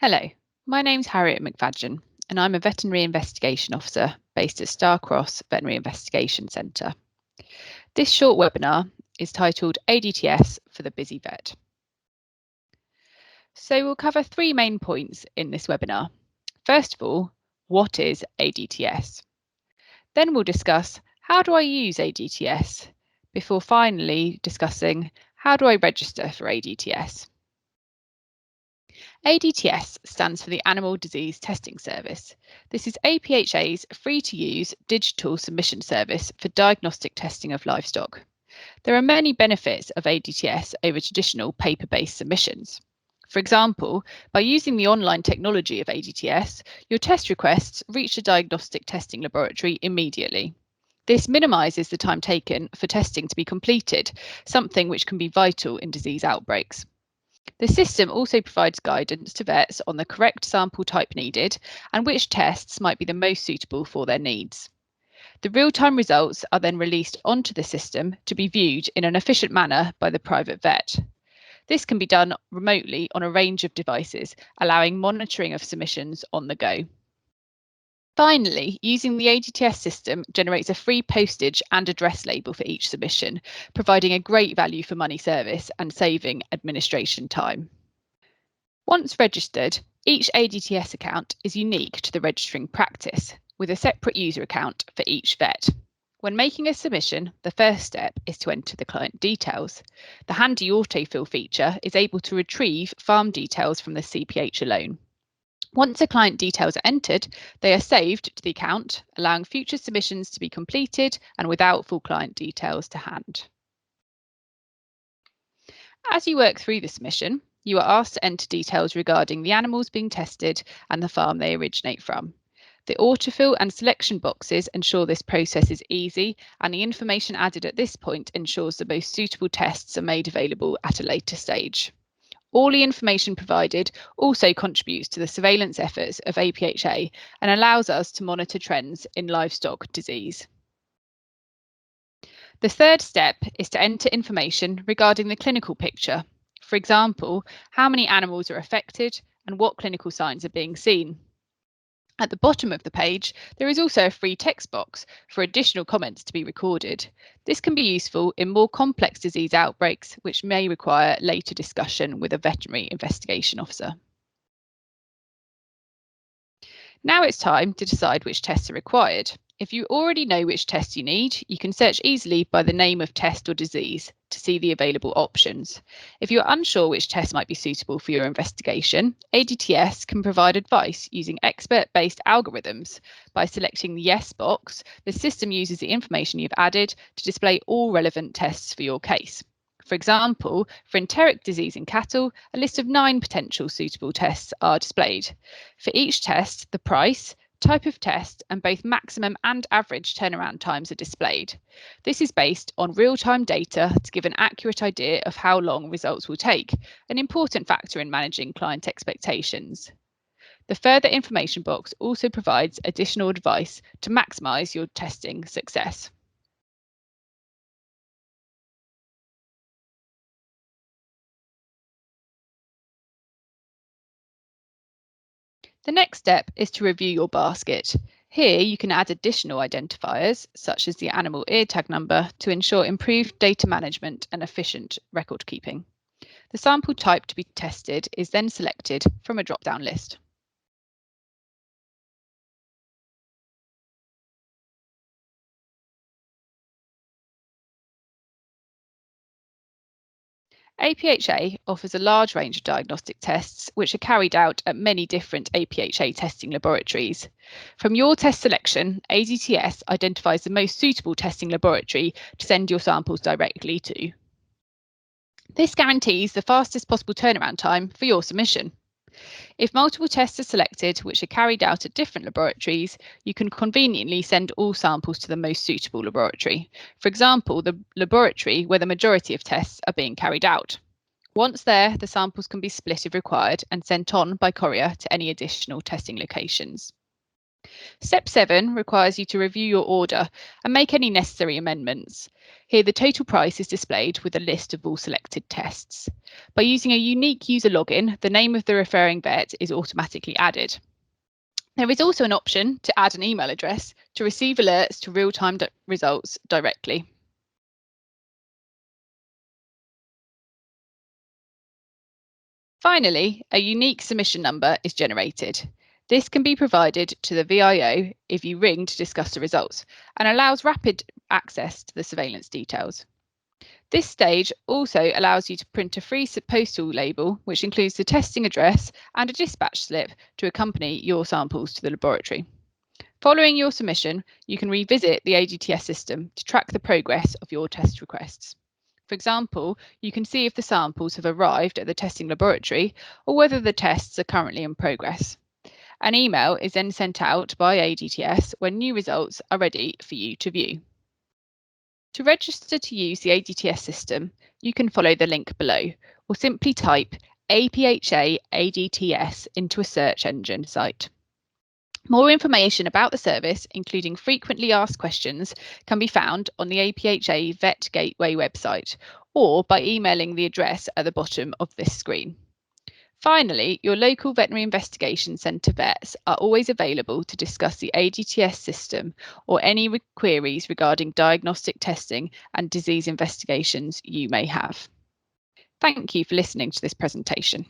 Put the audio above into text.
Hello, my name's Harriet McFadzean, and I'm a Veterinary Investigation Officer based at Starcross Veterinary Investigation Centre. This short webinar is titled ADTS for the Busy Vet. So we'll cover three main points in this webinar. First of all, what is ADTS? Then we'll discuss how do I use ADTS, before finally discussing how do I register for ADTS. ADTS stands for the Animal Disease Testing Service. This is APHA's free-to-use digital submission service for diagnostic testing of livestock. There are many benefits of ADTS over traditional paper-based submissions. For example, by using the online technology of ADTS, your test requests reach a diagnostic testing laboratory immediately. This minimises the time taken for testing to be completed, something which can be vital in disease outbreaks. The system also provides guidance to vets on the correct sample type needed and which tests might be the most suitable for their needs. The real-time results are then released onto the system to be viewed in an efficient manner by the private vet. This can be done remotely on a range of devices, allowing monitoring of submissions on the go. Finally, using the ADTS system generates a free postage and address label for each submission, providing a great value for money service and saving administration time. Once registered, each ADTS account is unique to the registering practice, with a separate user account for each vet. When making a submission, the first step is to enter the client details. The handy autofill feature is able to retrieve farm details from the CPH alone. Once the client details are entered, they are saved to the account, allowing future submissions to be completed and without full client details to hand. As you work through the submission, you are asked to enter details regarding the animals being tested and the farm they originate from. The autofill and selection boxes ensure this process is easy, and the information added at this point ensures the most suitable tests are made available at a later stage. All the information provided also contributes to the surveillance efforts of APHA and allows us to monitor trends in livestock disease. The third step is to enter information regarding the clinical picture. For example, how many animals are affected and what clinical signs are being seen. At the bottom of the page, there is also a free text box for additional comments to be recorded. This can be useful in more complex disease outbreaks, which may require later discussion with a veterinary investigation officer. Now it's time to decide which tests are required. If you already know which tests you need, you can search easily by the name of test or disease to see the available options. If you're unsure which test might be suitable for your investigation, ADTS can provide advice using expert-based algorithms. By selecting the Yes box, the system uses the information you've added to display all relevant tests for your case. For example, for enteric disease in cattle, a list of 9 potential suitable tests are displayed. For each test, the price, type of test, and both maximum and average turnaround times are displayed. This is based on real-time data to give an accurate idea of how long results will take, an important factor in managing client expectations. The further information box also provides additional advice to maximise your testing success. The next step is to review your basket. Here you can add additional identifiers, such as the animal ear tag number, to ensure improved data management and efficient record keeping. The sample type to be tested is then selected from a drop-down list. APHA offers a large range of diagnostic tests which are carried out at many different APHA testing laboratories. From your test selection, ADTS identifies the most suitable testing laboratory to send your samples directly to. This guarantees the fastest possible turnaround time for your submission. If multiple tests are selected which are carried out at different laboratories, you can conveniently send all samples to the most suitable laboratory. For example, the laboratory where the majority of tests are being carried out. Once there, the samples can be split if required and sent on by courier to any additional testing locations. Step 7 requires you to review your order and make any necessary amendments. Here, the total price is displayed with a list of all selected tests. By using a unique user login, the name of the referring vet is automatically added. There is also an option to add an email address to receive alerts to real-time results directly. Finally, a unique submission number is generated. This can be provided to the VIO if you ring to discuss the results and allows rapid access to the surveillance details. This stage also allows you to print a free postal label, which includes the testing address and a dispatch slip to accompany your samples to the laboratory. Following your submission, you can revisit the ADTS system to track the progress of your test requests. For example, you can see if the samples have arrived at the testing laboratory or whether the tests are currently in progress. An email is then sent out by ADTS when new results are ready for you to view. To register to use the ADTS system, you can follow the link below or simply type APHA ADTS into a search engine site. More information about the service, including frequently asked questions, can be found on the APHA Vet Gateway website or by emailing the address at the bottom of this screen. Finally, your local veterinary investigation centre vets are always available to discuss the ADTS system or any queries regarding diagnostic testing and disease investigations you may have. Thank you for listening to this presentation.